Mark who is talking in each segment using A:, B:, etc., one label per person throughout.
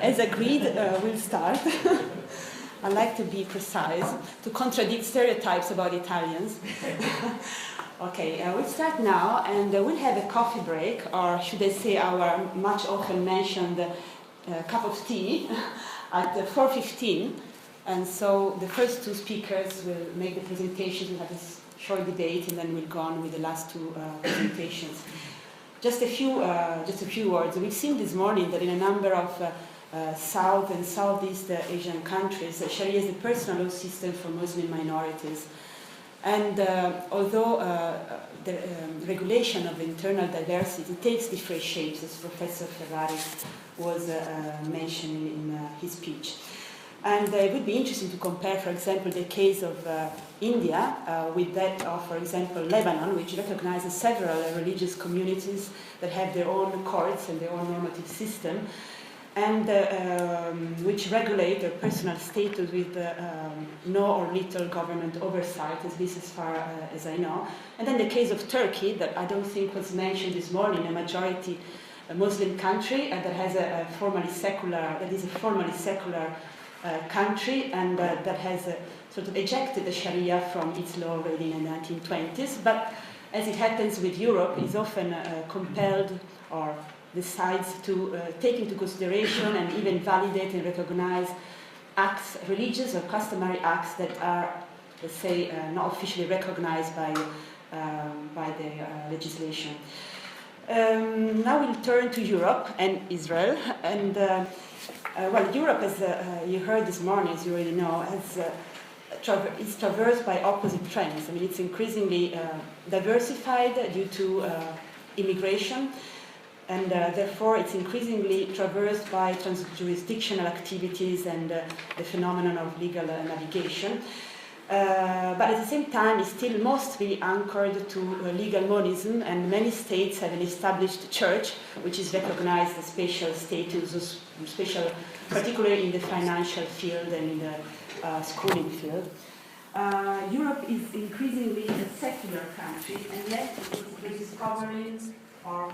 A: As agreed, we'll start. I like to be precise, to contradict stereotypes about Italians. Okay, we'll start now, and we'll have a coffee break, or should I say our much often mentioned cup of tea, at 4:15. And so the first two speakers will make the presentations. We'll have this short debate, and then we'll go on with the last two presentations. Just a few words. We've seen this morning that in a number of South and Southeast Asian countries, Sharia is the personal law system for Muslim minorities. And although the regulation of internal diversity takes different shapes, as Professor Ferrari was mentioning in his speech. And it would be interesting to compare, for example, the case of India with that of, for example, Lebanon, which recognizes several religious communities that have their own courts and their own normative system, and which regulate their personal status with no or little government oversight, at least as far as I know. And then the case of Turkey, that I don't think was mentioned this morning, a majority Muslim country that has a formally secular country, and that has sort of ejected the Sharia from its law already in the 1920s. But as it happens with Europe, is often compelled or decides to take into consideration and even validate and recognize acts, religious or customary acts that are, let's say, not officially recognized by the legislation. Now we'll turn to Europe and Israel. And well, Europe, as you heard this morning, as you already know, is traversed by opposite trends. I mean, it's increasingly diversified due to immigration, and therefore it's increasingly traversed by trans-jurisdictional activities and the phenomenon of legal navigation. But at the same time, it's still mostly anchored to legal monism, and many states have an established church, which is recognized as special status, special, particularly in the financial field and in the schooling field. Europe is increasingly a secular country, and yet it's rediscovering, or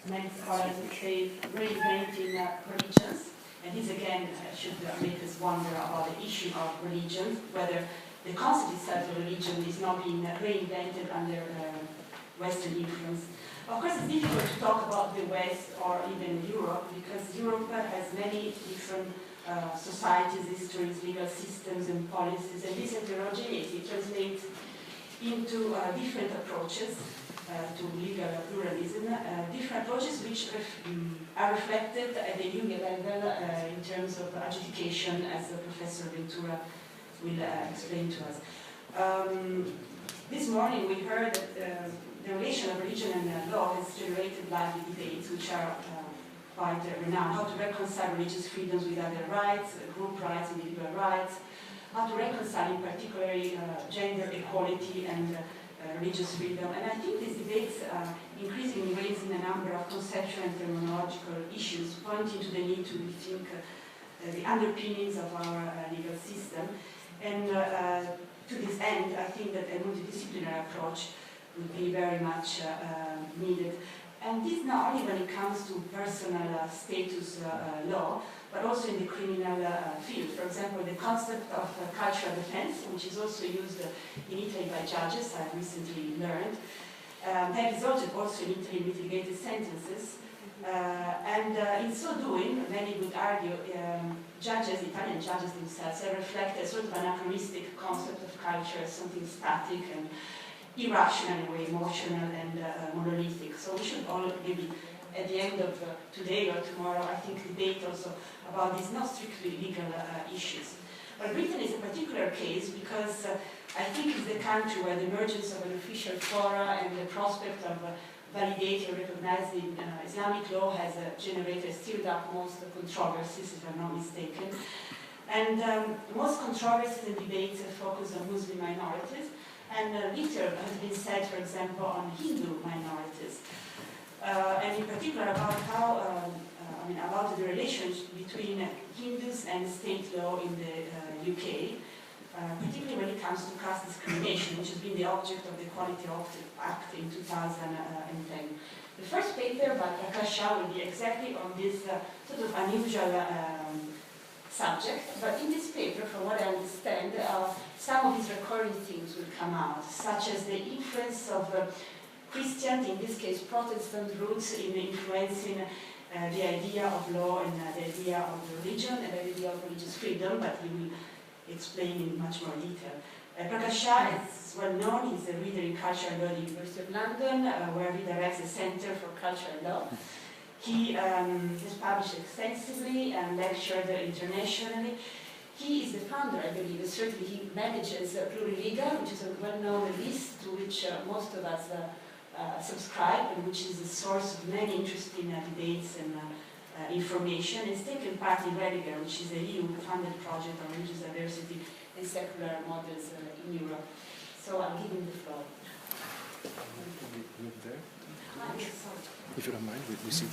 A: many scholars would say, reinventing religions. And this again should make us wonder about the issue of religion, whether the concept itself of religion is not being reinvented under Western influence. Of course, it's difficult to talk about the West or even Europe, because Europe has many different societies, histories, legal systems, and policies, and this heterogeneity translates into different approaches to legal pluralism, different approaches which are reflected at the legal level in terms of adjudication, as Professor Ventura will explain to us. This morning we heard that the relation of religion and law has generated lively debates, which are quite renowned. How to reconcile religious freedoms with other rights, group rights, individual rights, how to reconcile in particular gender equality and religious freedom. And I think these debates increasingly raising a number of conceptual and terminological issues, pointing to the need to rethink the underpinnings of our legal system. And to this end, I think that a multidisciplinary approach would be very much needed. And this not only when it comes to personal status law, but also in the criminal field. For example, the concept of cultural defense, which is also used in Italy by judges, I've recently learned, have resulted also in Italy mitigated sentences. And in so doing, many would argue, judges, Italian judges themselves, have reflected a sort of anachronistic concept of culture as something static and irrational in a way, emotional and monolithic. So we should all maybe at the end of today or tomorrow, I think, debate also about these not strictly legal issues. But Britain is a particular case because I think it's the country where the emergence of an official fora and the prospect of validating or recognizing Islamic law has generated, stirred up most controversies, if I'm not mistaken. And most controversies and debates focus on Muslim minorities, and little has been said, for example, on Hindu minorities. And in particular about how, about the relationship between Hindus and state law in the UK. particularly when it comes to caste discrimination, which has been the object of the Equality Act in 2010. The first paper by Prakash will be exactly on this sort of unusual subject, but in this paper, from what I understand, some of these recurring themes will come out, such as the influence of Christian, in this case Protestant roots, in influencing the idea of law and the idea of religion and the idea of religious freedom, but he will explain in much more detail. Prakash is well known. He's a reader in culture and law at the University of London, where he directs the Center for Culture and Law. He has published extensively and lectured internationally. He is the founder, I believe, certainly he manages PLURALISM, which is a well-known list to which most of us subscribe, and which is a source of many interesting debates and information. He's taken part in RELIGER, which is a EU-funded project on religious diversity and secular models in Europe. So I'll give him the floor.
B: Move there.
A: Yes, sorry.
B: If you don't mind, we sit.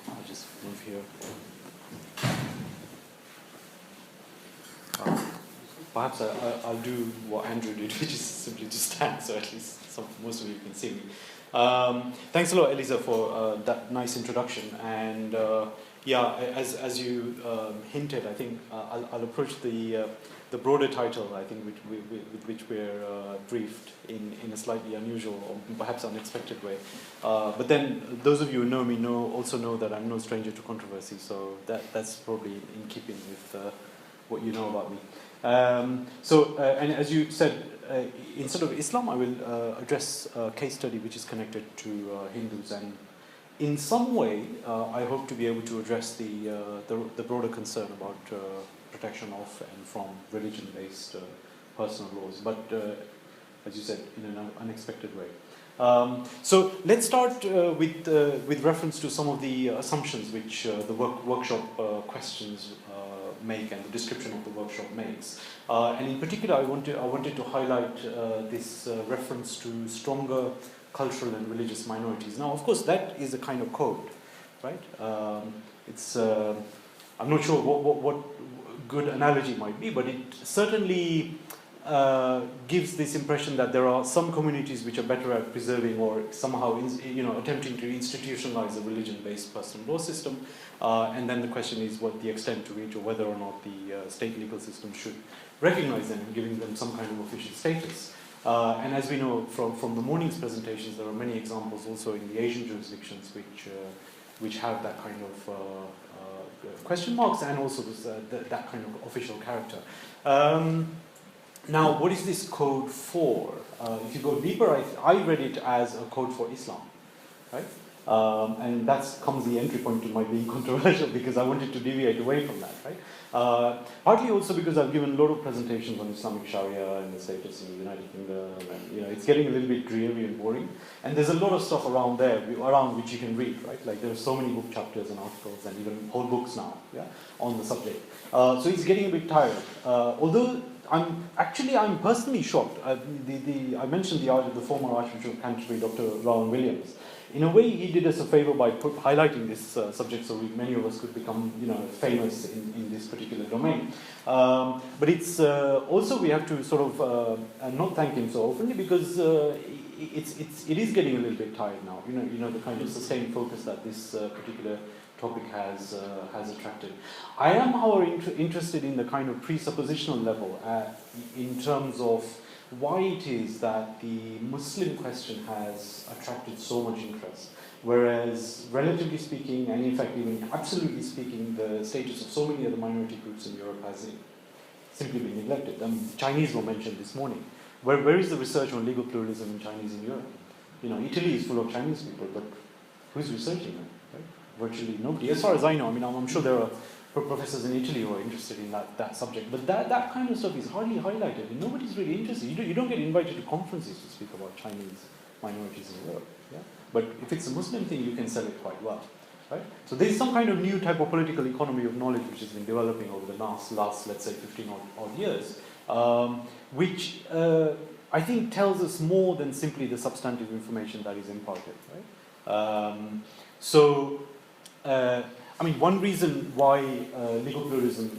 B: I'll just move here. Perhaps I'll do what Andrew did, which is simply to stand, so at least most of you can see me. Thanks a lot, Elisa, for that nice introduction. And yeah, as you hinted, I think I'll approach the broader title, I think, with which we're briefed in a slightly unusual or perhaps unexpected way. But then those of you who know me also know that I'm no stranger to controversy, so that's probably in keeping with what you know about me. And as you said, instead of Islam, I will address a case study which is connected to Hindus, and in some way, I hope to be able to address the broader concern about protection of and from religion-based personal laws, but as you said, in an unexpected way. So let's start with reference to some of the assumptions which the workshop questions make and the description of the workshop makes. And in particular, I wanted to highlight this reference to stronger cultural and religious minorities. Now, of course, that is a kind of code, right? It's I'm not sure what good analogy might be, but it certainly gives this impression that there are some communities which are better at preserving or somehow attempting to institutionalize a religion-based personal law system, and then the question is what the extent to which or whether or not the state legal system should recognize them and giving them some kind of official status. And as we know from the morning's presentations, there are many examples also in the Asian jurisdictions which have that kind of question marks and also that kind of official character. Now, what is this code for? If you go deeper, I read it as a code for Islam, right? And that comes the entry point to my being controversial because I wanted to deviate away from that, right? Partly also because I've given a lot of presentations on Islamic Sharia and the status in the United Kingdom, and it's getting a little bit dreary and boring. And there's a lot of stuff around which you can read, right? Like there are so many book chapters and articles and even whole books now, yeah, on the subject. So it's getting a bit tired. Although I'm personally shocked. I mentioned the former Archbishop of Canterbury, Dr. Rowan Williams. In a way, he did us a favor by highlighting this subject, so many of us could become, famous in this particular domain. But it's also we have to sort of not thank him so openly because it is getting a little bit tired now. The kind of sustained focus that this particular topic has attracted. I am, however, interested in the kind of presuppositional level in terms of why it is that the Muslim question has attracted so much interest, whereas relatively speaking, and in fact even absolutely speaking, the status of so many other minority groups in Europe has simply been neglected. Chinese were mentioned this morning. Where is the research on legal pluralism in Chinese in Europe? Italy is full of Chinese people, but who's researching them? Right? Virtually nobody. As far as I know, I'm sure there are professors in Italy who are interested in that subject, but that kind of stuff is hardly highlighted, and nobody's really interested. You don't get invited to conferences to speak about Chinese minorities in Europe. Yeah? But if it's a Muslim thing, you can sell it quite well. Right? So there's some kind of new type of political economy of knowledge which has been developing over the last let's say, 15 odd years, which I think tells us more than simply the substantive information that is imparted. Right? I mean, one reason why legal pluralism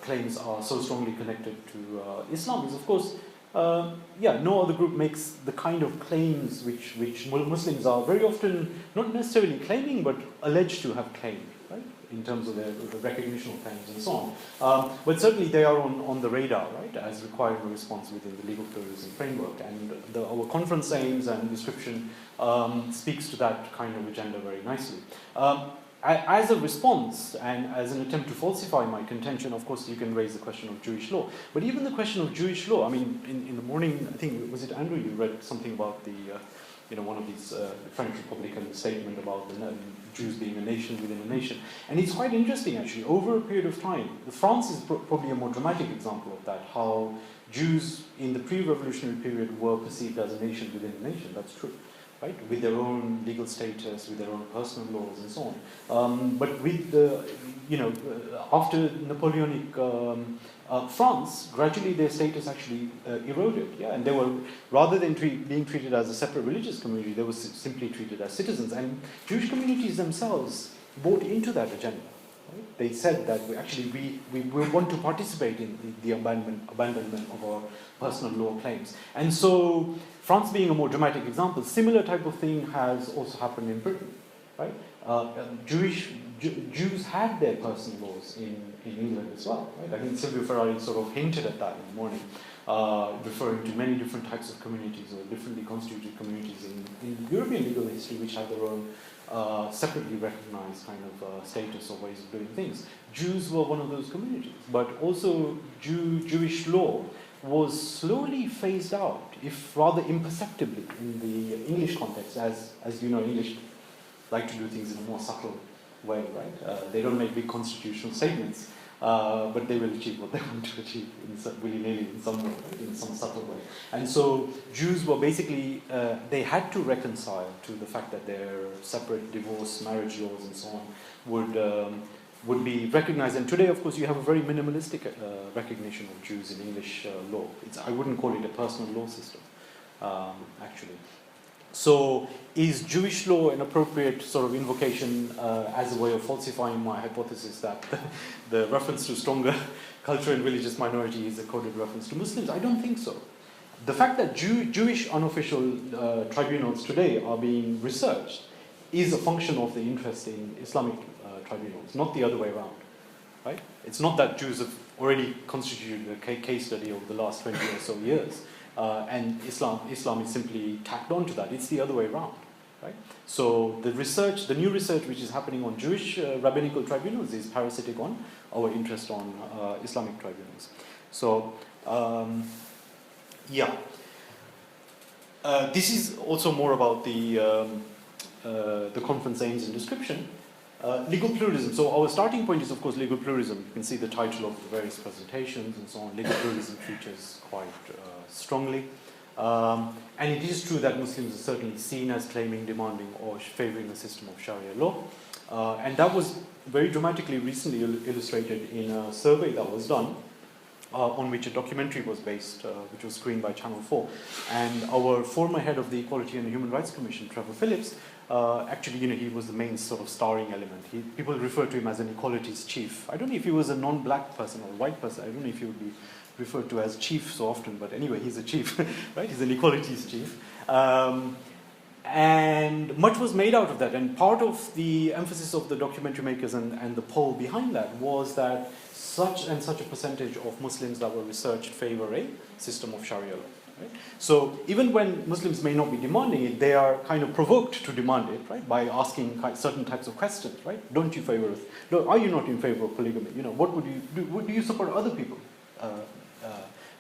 B: claims are so strongly connected to Islam is, of course, no other group makes the kind of claims which Muslims are very often not necessarily claiming, but alleged to have claimed, right, in terms of their recognition of claims and so on. But certainly they are on the radar, right, as requiring a response within the legal pluralism framework. And our conference aims and description speaks to that kind of agenda very nicely. As a response and as an attempt to falsify my contention, of course, you can raise the question of Jewish law. But even the question of Jewish law, I mean, in the morning, I think, was it Andrew, you read something about the, one of these French Republican statement about the Jews being a nation within a nation. And it's quite interesting, actually, over a period of time. France is probably a more dramatic example of that, how Jews in the pre-revolutionary period were perceived as a nation within a nation. That's true. Right, with their own legal status, with their own personal laws, and so on. But with the, after Napoleonic France, gradually their status actually eroded. Yeah, and they were, rather than being treated as a separate religious community, they were simply treated as citizens. And Jewish communities themselves bought into that agenda. Right? They said that we want to participate in the abandonment of our personal law claims. And so, France being a more dramatic example, similar type of thing has also happened in Britain, right? Jews had their personal laws in England as well, right? I think Silvio Ferrari sort of hinted at that in the morning, referring to many different types of communities or differently constituted communities in European legal history which have their own separately recognized kind of status or ways of doing things. Jews were one of those communities, but also Jewish law was slowly phased out, if rather imperceptibly, in the English context, as you know, English like to do things in a more subtle way, right? They don't make big constitutional statements, but they will achieve what they want to achieve willy-nilly in some way, right? In some subtle way. And so Jews were basically, they had to reconcile to the fact that their separate divorce, marriage laws and so on would be recognized. And today, of course, you have a very minimalistic recognition of Jews in English law. I wouldn't call it a personal law system, actually. So is Jewish law an appropriate sort of invocation as a way of falsifying my hypothesis that the reference to stronger cultural and religious minority is a coded reference to Muslims? I don't think so. The fact that Jewish unofficial tribunals today are being researched is a function of the interest in Islamic tribunals, not the other way around, right? It's not that Jews have already constituted a case study over the last 20 or so years, and Islam is simply tacked onto that. It's the other way around, right? So the new research which is happening on Jewish rabbinical tribunals is parasitic on our interest on Islamic tribunals. So, this is also more about the conference aims and description. Legal pluralism. So our starting point is, of course, legal pluralism. You can see the title of the various presentations and so on. Legal pluralism features quite strongly. And it is true that Muslims are certainly seen as claiming, demanding, or favouring a system of Sharia law. And that was very dramatically recently illustrated in a survey that was done, on which a documentary was based, which was screened by Channel 4. And our former head of the Equality and Human Rights Commission, Trevor Phillips, actually, he was the main sort of starring element. People refer to him as an equalities chief. I don't know if he was a non-black person or a white person. I don't know if he would be referred to as chief so often, but anyway, he's a chief, right? He's an equalities chief. And much was made out of that. And part of the emphasis of the documentary makers and the poll behind that was that such and such a percentage of Muslims that were researched favor a system of Sharia law. Right? So even when Muslims may not be demanding it, they are kind of provoked to demand it, right? By asking certain types of questions, right? Don't you favor? Are you not in favor of polygamy? What would you do? Do you support other people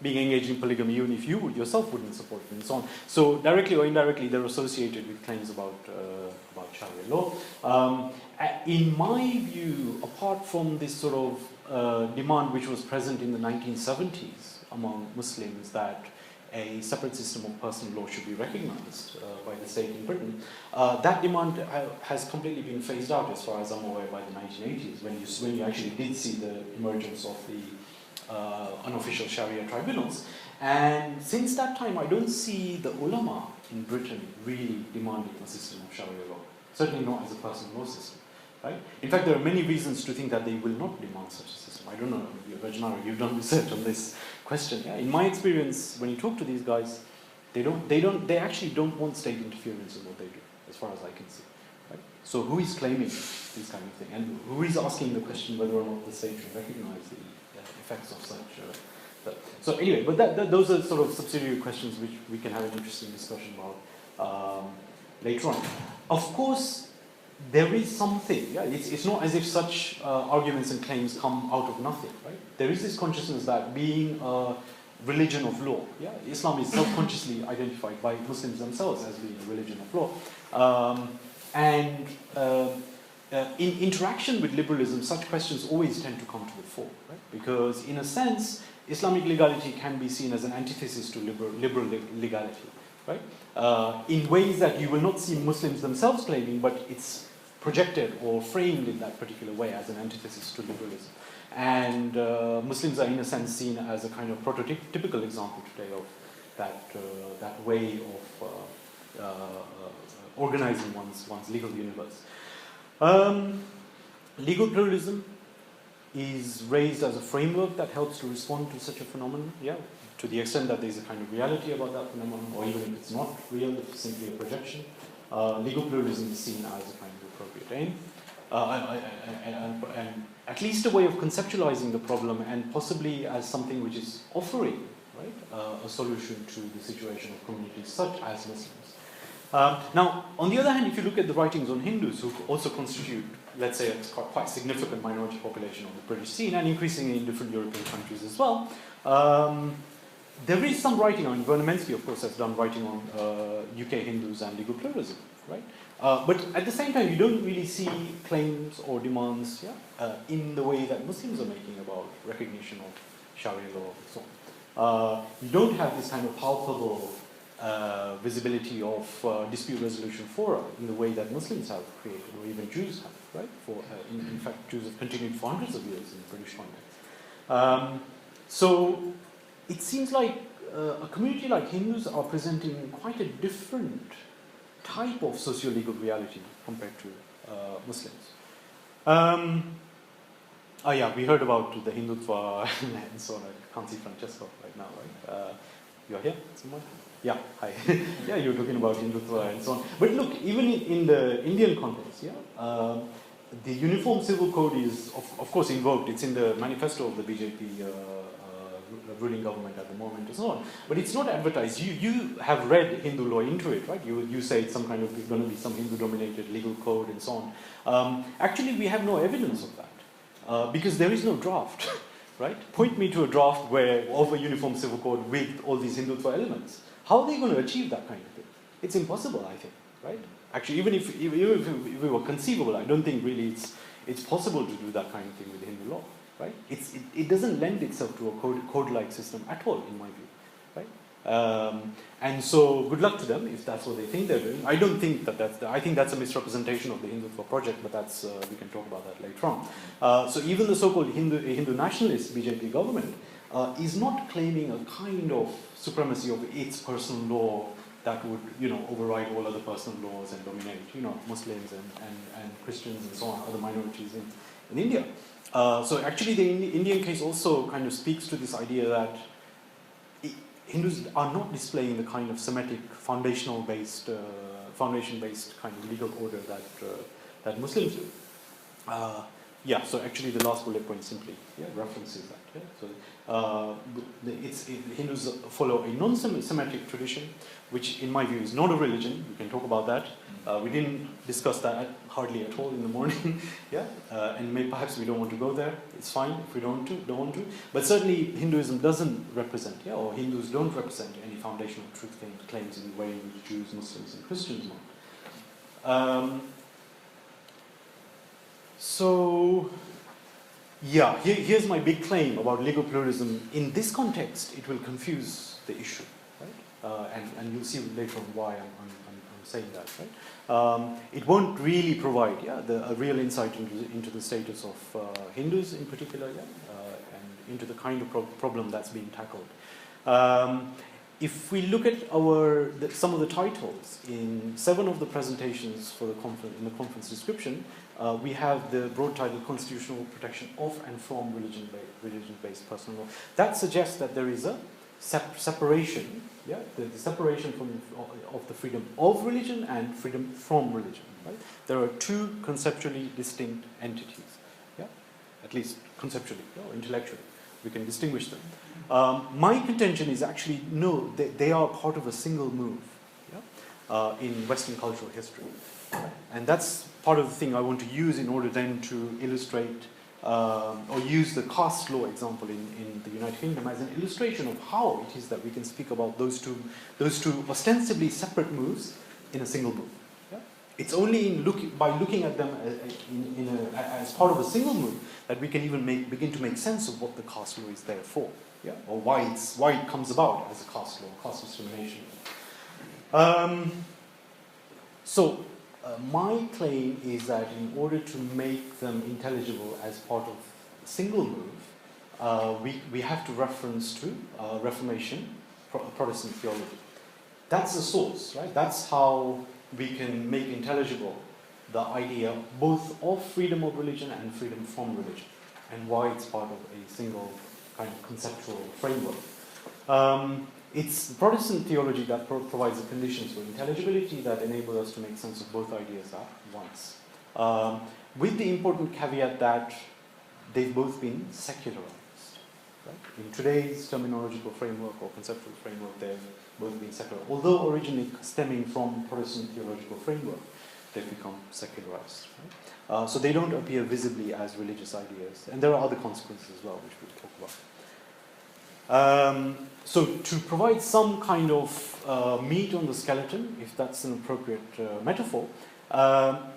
B: being engaged in polygamy, even if you yourself wouldn't support it, and so on? So directly or indirectly, they're associated with claims about Sharia law. In my view, apart from this sort of demand which was present in the 1970s among Muslims that a separate system of personal law should be recognized by the state in Britain, that demand has completely been phased out, as far as I'm aware, by the 1980s, when you actually did see the emergence of the unofficial Sharia tribunals. And since that time, I don't see the ulama in Britain really demanding a system of Sharia law. Certainly not as a personal law system, right? In fact, there are many reasons to think that they will not demand such a system. I don't know, Rajnara, you've done research on this question. Yeah? In my experience, when you talk to these guys, they actually don't want state interference in what they do, as far as I can see. Right? So who is claiming this kind of thing? And who is asking the question whether or not the state should recognize the effects of such... so anyway, but those are sort of subsidiary questions which we can have an interesting discussion about later on. Of course, there is something, yeah, it's not as if such arguments and claims come out of nothing, right? There is this consciousness that being a religion of law, yeah, Islam is self-consciously identified by Muslims themselves as being a religion of law. In interaction with liberalism, such questions always tend to come to the fore, right? Because in a sense, Islamic legality can be seen as an antithesis to liberal legality, right? In ways that you will not see Muslims themselves claiming, but it's projected or framed in that particular way as an antithesis to liberalism. And Muslims are in a sense seen as a kind of prototypical example today of that way of organizing one's legal universe. Legal pluralism is raised as a framework that helps to respond to such a phenomenon, yeah, to the extent that there's a kind of reality about that phenomenon, or even if it's not real, if it's simply a projection. Legal pluralism is seen as a kind of appropriate aim, and at least a way of conceptualizing the problem, and possibly as something which is offering, right, a solution to the situation of communities such as Muslims. Now, on the other hand, if you look at the writings on Hindus, who also constitute, let's say, a quite significant minority population on the British scene, and increasingly in different European countries as well, there is some writing on, Vernon Menzies, of course, has done writing on UK Hindus and legal pluralism, right? But at the same time, you don't really see claims or demands, yeah, in the way that Muslims are making about recognition of Sharia law and so on. You don't have this kind of palpable visibility of dispute resolution fora in the way that Muslims have created, or even Jews have, right? In fact, Jews have continued for hundreds of years in the British context. So it seems like a community like Hindus are presenting quite a different type of socio-legal reality compared to Muslims. Oh yeah, we heard about the Hindutva and so on. I can't see Francesco right now, right? You're here somewhere? Yeah, hi. Yeah, you're talking about Hindutva and so on. But look, even in the Indian context, yeah, the Uniform Civil Code is, of course, invoked. It's in the manifesto of the BJP ruling government at the moment and so on. But it's not advertised. You have read Hindu law into it, right? You say it's some kind of going to be some Hindu-dominated legal code and so on. Actually, we have no evidence of that because there is no draft, right? Point me to a draft of a Uniform Civil Code with all these Hindutva elements. How are they going to achieve that kind of thing? It's impossible, I think, right? Actually, even if it were conceivable, I don't think really it's possible to do that kind of thing with Hindu law, right? It doesn't lend itself to a code-like system at all, in my view, right? And so, good luck to them if that's what they think they're doing. I don't think I think that's a misrepresentation of the Hindutva project, but that's we can talk about that later on. So even the so-called Hindu nationalist BJP government is not claiming a kind of supremacy of its personal law that would, override all other personal laws and dominate, Muslims and Christians and so on, other minorities in India. So actually the Indian case also kind of speaks to this idea that Hindus are not displaying the kind of Semitic foundation-based kind of legal order that Muslims do. Yeah, so actually the last bullet point simply references that. Yeah? So Hindus follow a non-Semitic tradition, which in my view is not a religion. We can talk about that. We didn't discuss that hardly at all in the morning. Yeah, and perhaps we don't want to go there. It's fine if we don't want to. But certainly Hinduism doesn't represent, or Hindus don't represent any foundational truth claims in the way in which Jews, Muslims, and Christians might. So, yeah, here's my big claim about legal pluralism. In this context, it will confuse the issue, right? And you'll see later on why I'm saying that, right? It won't really provide, a real insight into the status of Hindus in particular, and into the kind of problem that's being tackled. if we look at some of the titles in 7 of the presentations for the in the conference description, we have the broad title Constitutional Protection of and from Religion-Based Personal Law. That suggests that there is a separation, the separation of the freedom of religion and freedom from religion. Right? There are 2 conceptually distinct entities, at least conceptually or intellectually. We can distinguish them. My contention is actually, no, they are part of a single move in Western cultural history. And that's part of the thing I want to use in order then to illustrate or use the caste law example in the United Kingdom as an illustration of how it is that we can speak about those two ostensibly separate moves in a single move. It's only by looking at them as part of a single move that we can even begin to make sense of what the caste law is there for, or why it comes about as a caste law, caste discrimination. My claim is that in order to make them intelligible as part of a single move, we have to reference to Reformation, Protestant theology. That's the source, right? That's how we can make intelligible the idea both of freedom of religion and freedom from religion, and why it's part of a single kind of conceptual framework. It's Protestant theology that provides the conditions for intelligibility that enable us to make sense of both ideas at once. With the important caveat that they've both been secularized. Right? In today's terminological framework or conceptual framework, they've both been secular. Although originally stemming from Protestant theological framework, they've become secularized. Right? So they don't appear visibly as religious ideas. And there are other consequences as well, which we'll talk about. So to provide some kind of meat on the skeleton, if that's an appropriate metaphor,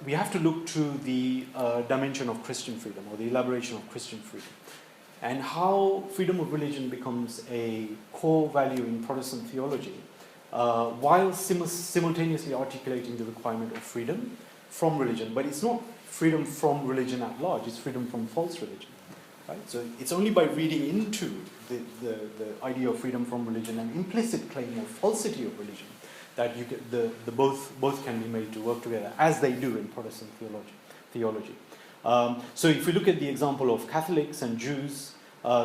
B: we have to look to the dimension of Christian freedom, or the elaboration of Christian freedom, and how freedom of religion becomes a core value in Protestant theology, while simultaneously articulating the requirement of freedom from religion. But it's not freedom from religion at large, it's freedom from false religion. Right? So it's only by reading into the idea of freedom from religion and implicit claim of falsity of religion that you get the both can be made to work together, as they do in Protestant theology. So if we look at the example of Catholics and Jews,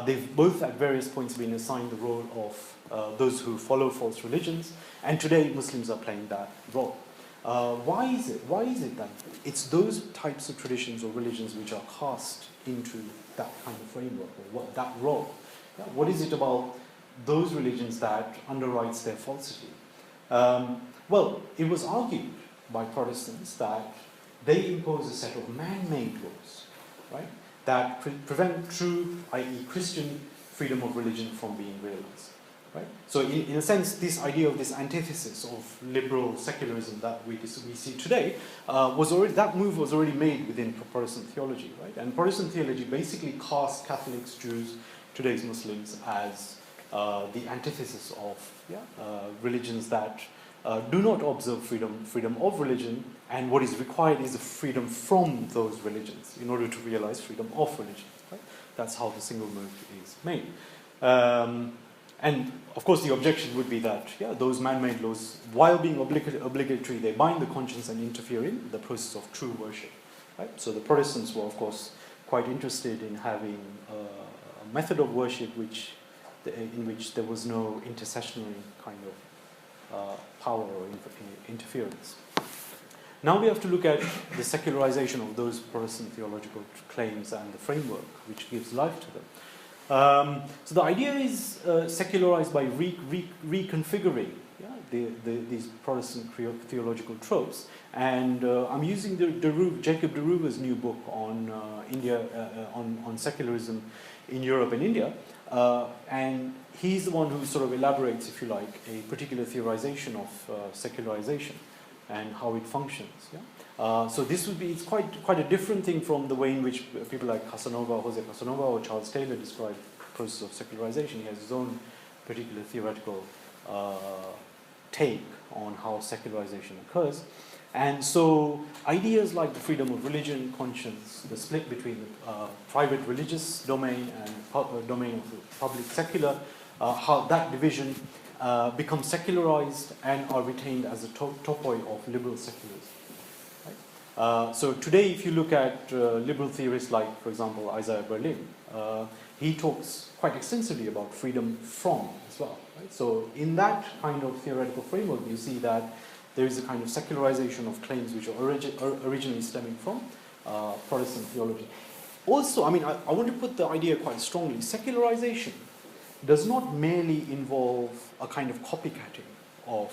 B: they've both at various points been assigned the role of those who follow false religions, and today Muslims are playing that role. Why is it that it's those types of traditions or religions which are cast into that kind of framework, or that role? What is it about those religions that underwrites their falsity? Well, it was argued by Protestants that they impose a set of man-made laws, right, that prevent true, i.e. Christian, freedom of religion from being realized. Right? So in a sense, this idea of this antithesis of liberal secularism that we see today, that move was already made within Protestant theology. Right? And Protestant theology basically casts Catholics, Jews, today's Muslims as the antithesis of religions that do not observe freedom of religion, and what is required is the freedom from those religions in order to realize freedom of religion. Right? That's how the single move is made. And of course the objection would be that those man-made laws, while being obligatory, they bind the conscience and interfere in the process of true worship. Right? So the Protestants were of course quite interested in having a method of worship in which there was no intercessionary kind of power or interference. Now we have to look at the secularization of those Protestant theological claims and the framework which gives life to them. So the idea is secularized by reconfiguring these Protestant theological tropes, and I'm using Jacob Deruva's new book on India, on secularism in Europe and India, and he's the one who sort of elaborates, if you like, a particular theorization of secularization and how it functions. So this would be, it's quite a different thing from the way in which people like Jose Casanova or Charles Taylor describe the process of secularization. He has his own particular theoretical take on how secularization occurs. And so ideas like the freedom of religion, conscience, the split between the private religious domain and domain of the public secular, how that division, become secularized and are retained as a topoi of liberal secularism. Right? So today, if you look at liberal theorists like, for example, Isaiah Berlin, he talks quite extensively about freedom from as well. Right? So in that kind of theoretical framework, you see that there is a kind of secularization of claims which are originally stemming from Protestant theology. Also, I mean, I want to put the idea quite strongly. Secularization does not merely involve a kind of copycatting of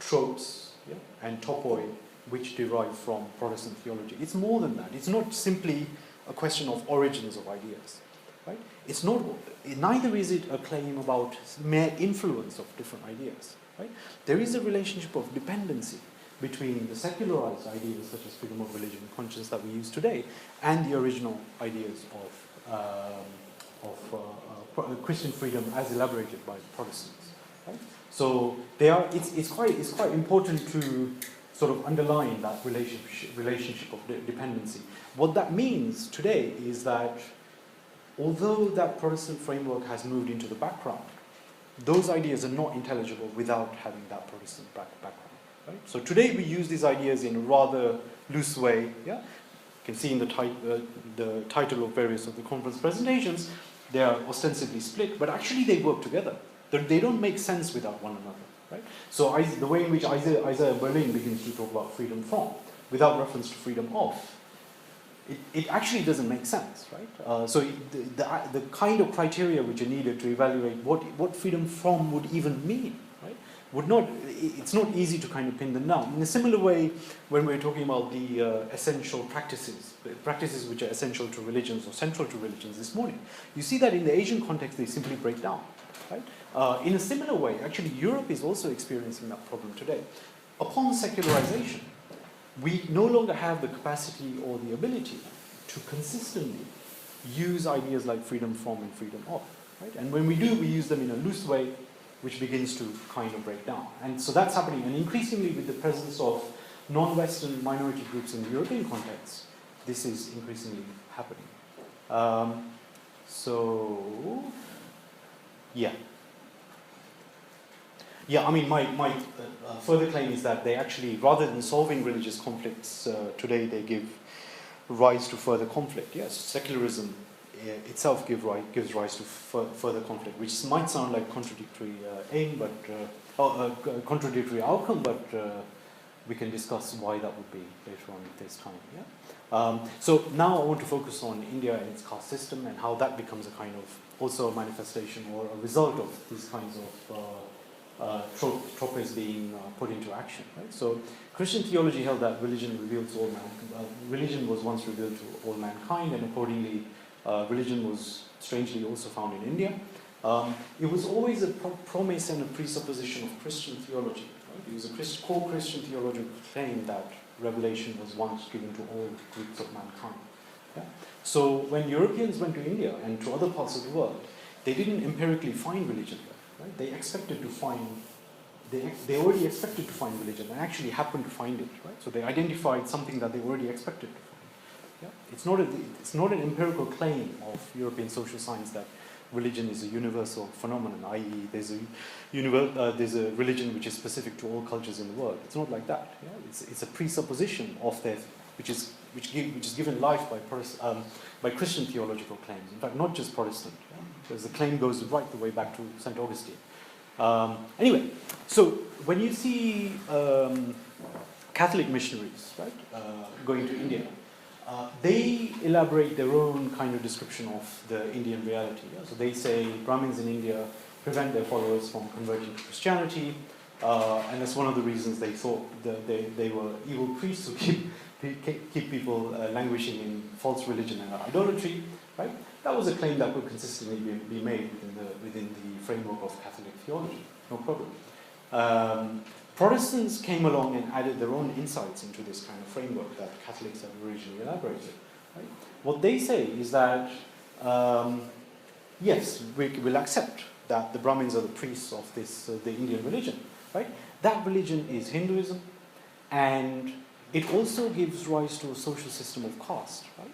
B: tropes, yeah, and topoi which derive from Protestant theology. It's more than that. It's not simply a question of origins of ideas. Right? It's not, neither is it a claim about mere influence of different ideas. Right? There is a relationship of dependency between the secularized ideas such as freedom of religion and conscience that we use today and the original ideas of Christian freedom as elaborated by Protestants. Right? So it's quite important to sort of underline that relationship of dependency. What that means today is that although that Protestant framework has moved into the background, those ideas are not intelligible without having that Protestant background. Right? So today we use these ideas in a rather loose way. Yeah? You can see in the title of various of the conference presentations, they are ostensibly split, but actually they work together. They don't make sense without one another. Right? So the way in which Isaiah Berlin begins to talk about freedom from, without reference to freedom of, it actually doesn't make sense, right? So the kind of criteria which are needed to evaluate what freedom from would even mean, right? It's not easy to kind of pin them down. In a similar way, when we're talking about the essential practices which are essential to religions or central to religions this morning, you see that in the Asian context they simply break down, right? In a similar way, actually Europe is also experiencing that problem today. Upon secularization, we no longer have the capacity or the ability to consistently use ideas like freedom from and freedom of. Right? And when we do, we use them in a loose way, which begins to kind of break down. And so that's happening. And increasingly, with the presence of non-Western minority groups in the European context, this is increasingly happening. Yeah. Yeah, I mean, my further claim is that they actually, rather than solving religious conflicts today, they give rise to further conflict. Yes, secularism itself gives rise to further conflict, which might sound like contradictory aim, but contradictory outcome, but we can discuss why that would be later on at this time. Yeah. So now I want to focus on India and its caste system and how that becomes a kind of also a manifestation or a result of these kinds of tropes being put into action. Right? So Christian theology held that religion reveals all religion was once revealed to all mankind, and accordingly, religion was strangely also found in India. It was always a promise and a presupposition of Christian theology. Right? It was a core Christian theology who claimed that revelation was once given to all groups of mankind. Yeah? So when Europeans went to India and to other parts of the world, they didn't empirically find religion there. Right? They expected to find, they already expected to find religion and actually happened to find it. Right? So they identified something that they already expected to find. Yeah? It's not an empirical claim of European social science that religion is a universal phenomenon, i.e. there's a religion which is specific to all cultures in the world. It's not like that. Yeah? It's a presupposition of their, which is given life by Christian theological claims. In fact, not just Protestant. Yeah? Because the claim goes right the way back to St. Augustine. Anyway, so when you see Catholic missionaries, right, going to India, they elaborate their own kind of description of the Indian reality. Yeah? So they say Brahmins in India prevent their followers from converting to Christianity, and that's one of the reasons they thought that they were evil priests who keep people languishing in false religion and idolatry. Right? That was a claim that could consistently be made within the framework of Catholic theology. No problem. Protestants came along and added their own insights into this kind of framework that Catholics have originally elaborated. Right? What they say is that, yes, we will accept that the Brahmins are the priests of the Indian religion. Right? That religion is Hinduism, and it also gives rise to a social system of caste, right?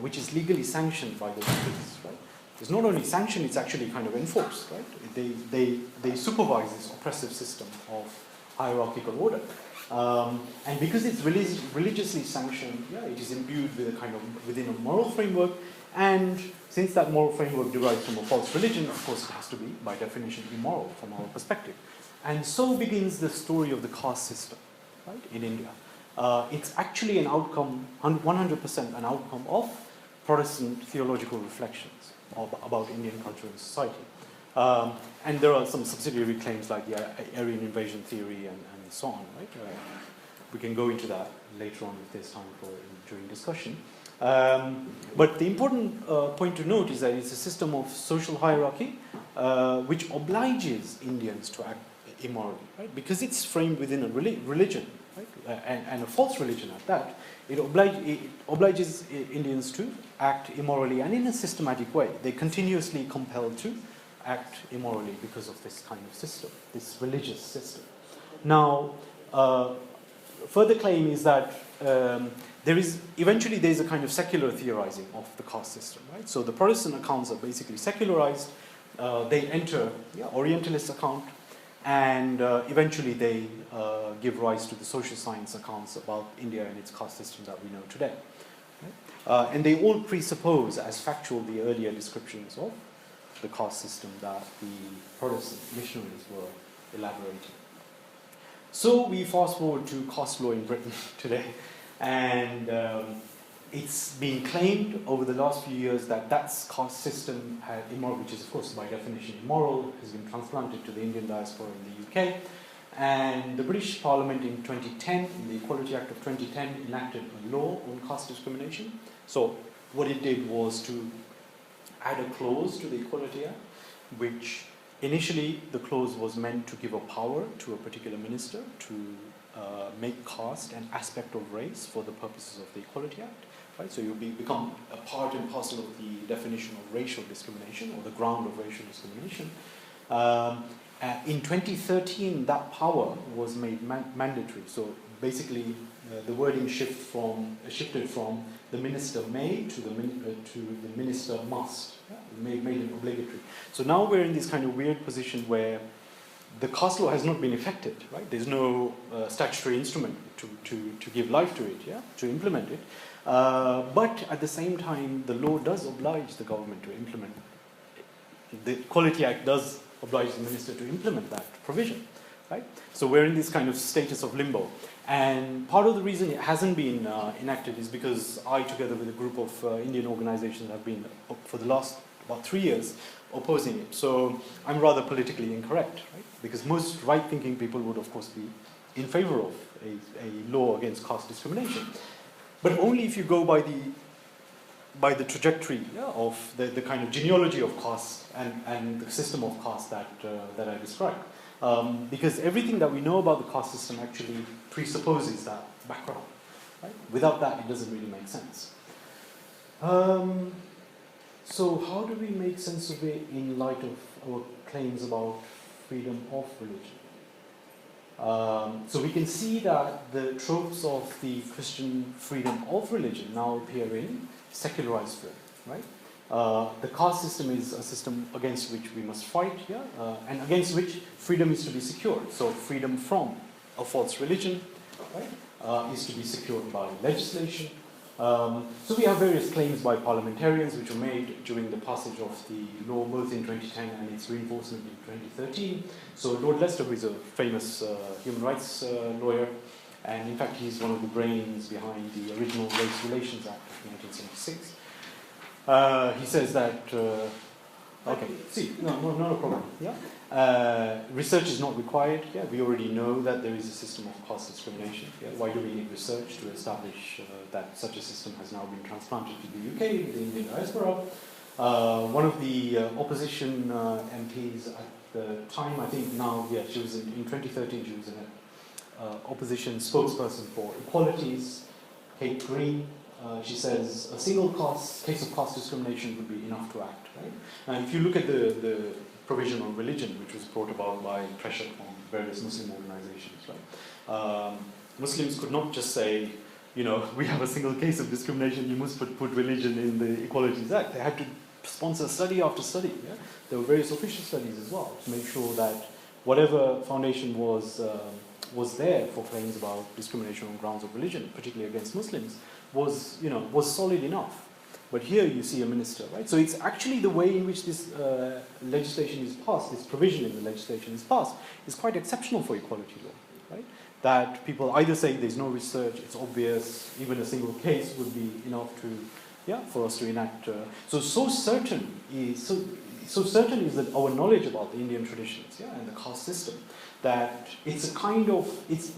B: Which is legally sanctioned by those priests. Right? It's not only sanctioned, it's actually kind of enforced, right? They supervise this oppressive system of hierarchical order. And because it's religiously sanctioned, yeah, it is imbued with a kind of within a moral framework, and since that moral framework derives from a false religion, of course it has to be, by definition, immoral from our perspective. And so begins the story of the caste system, right, in India. It's actually an outcome, 100% an outcome of Protestant theological reflections about Indian culture and society. And there are some subsidiary claims like the Aryan invasion theory and so on, right? We can go into that later on if there's time during discussion. But the important point to note is that it's a system of social hierarchy which obliges Indians to act immorally, right? Because it's framed within a religion, right? And a false religion at that. It obliges Indians to act immorally and in a systematic way. They're continuously compelled to act immorally because of this kind of system, this religious system. Now, further claim is that there's a kind of secular theorizing of the caste system, right? So the Protestant accounts are basically secularized. They enter Orientalist account, and eventually they give rise to the social science accounts about India and its caste system that we know today. Right? And they all presuppose as factual the earlier descriptions of the caste system that the Protestant missionaries were elaborating. So we fast forward to caste law in Britain today, and it's been claimed over the last few years that caste system, immoral, which is of course by definition immoral, has been transplanted to the Indian diaspora in the UK. And the British Parliament in 2010, in the Equality Act of 2010, enacted a law on caste discrimination. So what it did was to add a clause to the Equality Act, which initially the clause was meant to give a power to a particular minister to make caste an aspect of race for the purposes of the Equality Act. Right? So you'll become a part and parcel of the definition of racial discrimination or the ground of racial discrimination. In 2013, that power was made mandatory. So basically, the wording shifted from the minister may to the minister must. Yeah? Made it obligatory. So now we're in this kind of weird position where the caste law has not been effected. Right? There's no statutory instrument to give life to it, yeah, to implement it. But at the same time, the law does oblige the government to implement it. The Equality Act does oblige the minister to implement that provision, right? So we're in this kind of status of limbo. And part of the reason it hasn't been enacted is because I, together with a group of Indian organizations, have been, for the last about 3 years, opposing it. So I'm rather politically incorrect, right? Because most right-thinking people would, of course, be in favor of a law against caste discrimination. But only if you go by the trajectory of the kind of genealogy of caste and the system of caste that I described. Because everything that we know about the caste system actually presupposes that background. Right? Without that, it doesn't really make sense. So how do we make sense of it in light of our claims about freedom of religion? So we can see that the tropes of the Christian freedom of religion now appear in secularized form, right? The caste system is a system against which we must fight, and against which freedom is to be secured. So freedom from a false religion, right, is to be secured by legislation. So we have various claims by parliamentarians which were made during the passage of the law both in 2010 and its reinforcement in 2013. So Lord Leicester, who is a famous human rights lawyer, and in fact he's one of the brains behind the original Race Relations Act of 1976. He says that, not a problem. Yeah, research is not required. Yeah, we already know that there is a system of caste discrimination. Yeah? Why do we need research to establish that such a system has now been transplanted to the UK, the Indian diaspora? One of the opposition MPs at the time, I think now, yeah, she was in 2013. She was an opposition spokesperson for equalities, Kate Green. She says a single case of caste discrimination would be enough to act. Right? Now, if you look at the provision on religion, which was brought about by pressure from various Muslim organizations, right? Muslims could not just say, we have a single case of discrimination, you must put religion in the Equalities Act. They had to sponsor study after study. Yeah? There were various official studies as well to make sure that whatever foundation was there for claims about discrimination on grounds of religion, particularly against Muslims, was solid enough. But here you see a minister, right? So it's actually the way in which this legislation is passed, this provision in the legislation is passed, is quite exceptional for equality law, right? That people either say there's no research, it's obvious, even a single case would be enough to, for us to enact. So certain is that our knowledge about the Indian traditions, and the caste system, that it's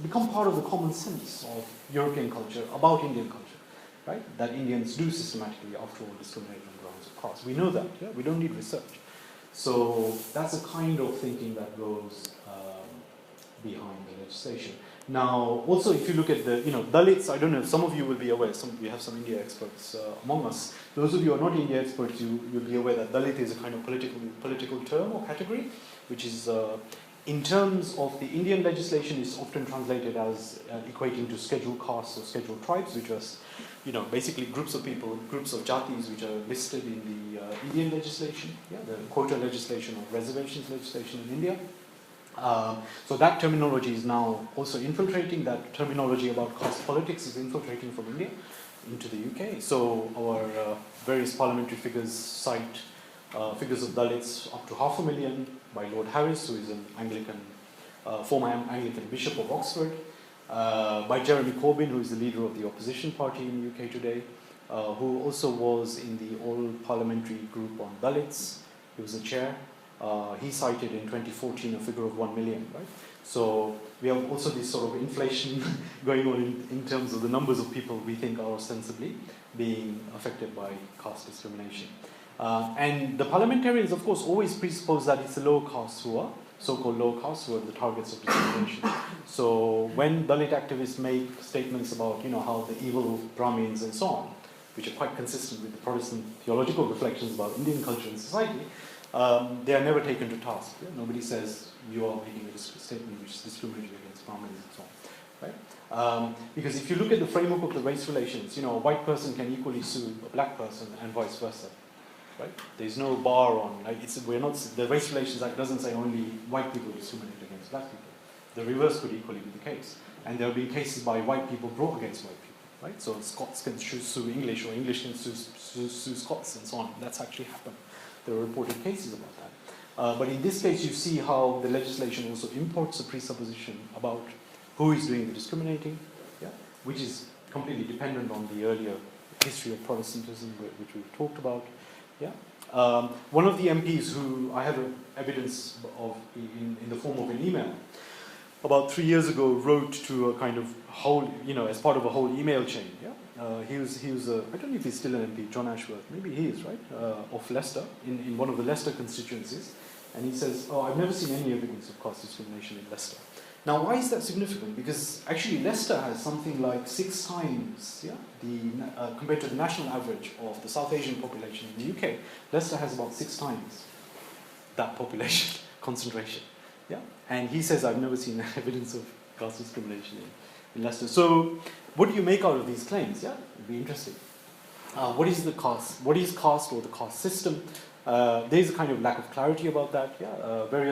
B: become part of the common sense of European culture about Indian culture. Right? That Indians do systematically, after all, discriminate on grounds of caste. We know that. We don't need research. So that's a kind of thinking that goes behind the legislation. Now, also, if you look at the Dalits, I don't know. Some of you will be aware. We have some India experts among us. Those of you who are not India experts, you'll be aware that Dalit is a kind of political term or category, which is in terms of the Indian legislation, is often translated as equating to scheduled castes or scheduled tribes, which was basically groups of people, groups of jatis which are listed in the Indian legislation, the quota legislation or reservations legislation in India. So that terminology is now also infiltrating. That terminology about caste politics is infiltrating from India into the UK. So our various parliamentary figures cite figures of Dalits up to 500,000 by Lord Harris, who is an Anglican, former Anglican Bishop of Oxford. By Jeremy Corbyn, who is the leader of the opposition party in the UK today, who also was in the all-parliamentary group on Dalits. He was the chair. He cited in 2014 a figure of 1 million, right? So we have also this sort of inflation going on in terms of the numbers of people we think are ostensibly being affected by caste discrimination. And the parliamentarians, of course, always presuppose that it's the low castes who are, so-called low castes, who are the targets of discrimination. So when Dalit activists make statements about, how the evil Brahmins and so on, which are quite consistent with the Protestant theological reflections about Indian culture and society, they are never taken to task. Nobody says you are making a statement which is discriminatory against Brahmins and so on, right? Because if you look at the framework of the race relations, a white person can equally sue a black person and vice versa. Right? There's no bar on. The Race Relations Act doesn't say only white people discriminate against black people. The reverse could equally be the case, and there will be cases by white people brought against white people. Right? So Scots can sue English, or English can sue Scots, and so on. That's actually happened. There are reported cases about that. But in this case, you see how the legislation also imports a presupposition about who is doing the discriminating, which is completely dependent on the earlier history of Protestantism, which we've talked about. One of the MPs who I have evidence of in the form of an email, about 3 years ago, wrote to a kind of whole, as part of a whole email chain. He was I don't know if he's still an MP, John Ashworth, maybe he is, right, of Leicester, in one of the Leicester constituencies. And he says, I've never seen any evidence of caste discrimination in Leicester. Now, why is that significant? Because actually Leicester has something like 6 times, compared to the national average of the South Asian population in the UK, Leicester has about 6 times that population concentration. And he says, I've never seen evidence of caste discrimination in Leicester. So, what do you make out of these claims? It'd be interesting. What is the caste? What is caste or the caste system? There's a kind of lack of clarity about that.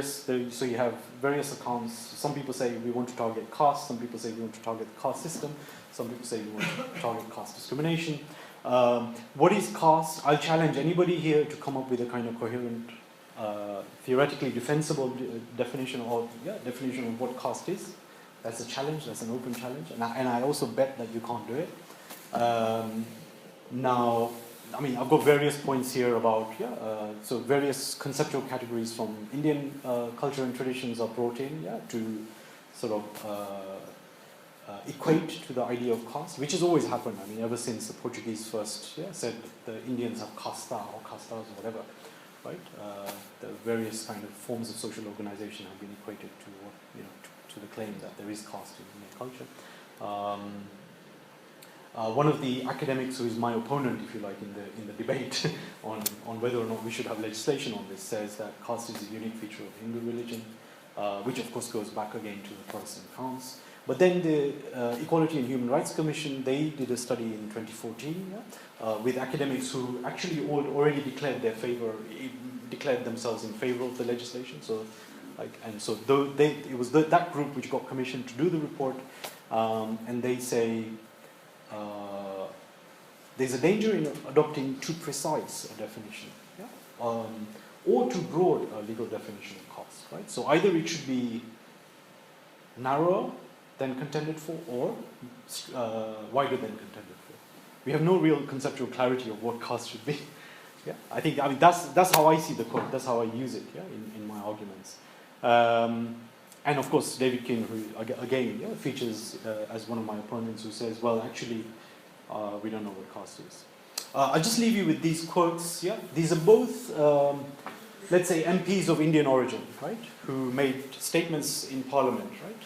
B: So you have various accounts. Some people say we want to target caste. Some people say we want to target the caste system. Some people say we want to target caste discrimination. What is caste? I'll challenge anybody here to come up with a kind of coherent, theoretically defensible definition of what caste is. That's a challenge. That's an open challenge, and I also bet that you can't do it. Now, I've got various points here about, so various conceptual categories from Indian culture and traditions are brought in, to sort of equate to the idea of caste, which has always happened. Ever since the Portuguese first said the Indians have casta or castas or whatever, right? The various kind of forms of social organization have been equated to to the claim that there is caste in Indian culture. One of the academics who is my opponent, if you like, in the debate on whether or not we should have legislation on this, says that caste is a unique feature of Hindu religion, which of course goes back again to the Protestant accounts. But then the Equality and Human Rights Commission, they did a study in 2014 with academics who actually already declared declared themselves in favor of the legislation. So, it was that group which got commissioned to do the report, and they say there's a danger in adopting too precise a definition, or too broad a legal definition of caste, right? So either it should be narrower than contended for, or wider than contended for. We have no real conceptual clarity of what caste should be. Yeah, I mean that's how I see the quote. That's how I use it. Yeah, in my arguments. And of course, David King, who again features as one of my opponents, who says, well, actually, we don't know what caste is. I'll just leave you with these quotes. Yeah, these are both, let's say, MPs of Indian origin, right, who made statements in Parliament, right.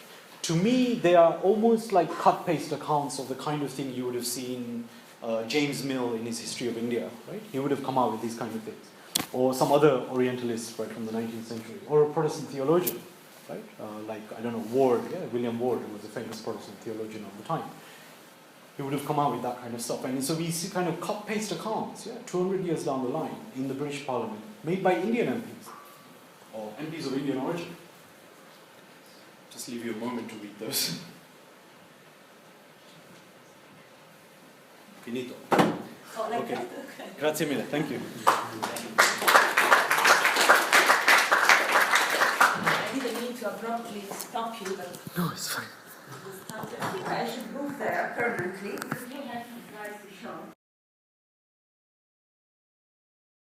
B: To me, they are almost like cut-paste accounts of the kind of thing you would have seen James Mill in his History of India, right? He would have come out with these kind of things. Or some other Orientalist, right, from the 19th century. Or a Protestant theologian, right? Like, I don't know, Ward, William Ward, who was a famous Protestant theologian of the time. He would have come out with that kind of stuff. And so we see kind of cut-paste accounts, 200 years down the line, in the British Parliament, made by Indian MPs, or MPs of Indian origin. Just leave you a moment to read those. Finito.
A: Oh, like
B: okay.
A: That? Okay.
B: Grazie mille. Thank you.
A: I didn't mean to abruptly stop you, but
B: no, it's fine.
A: I think I should move there permanently.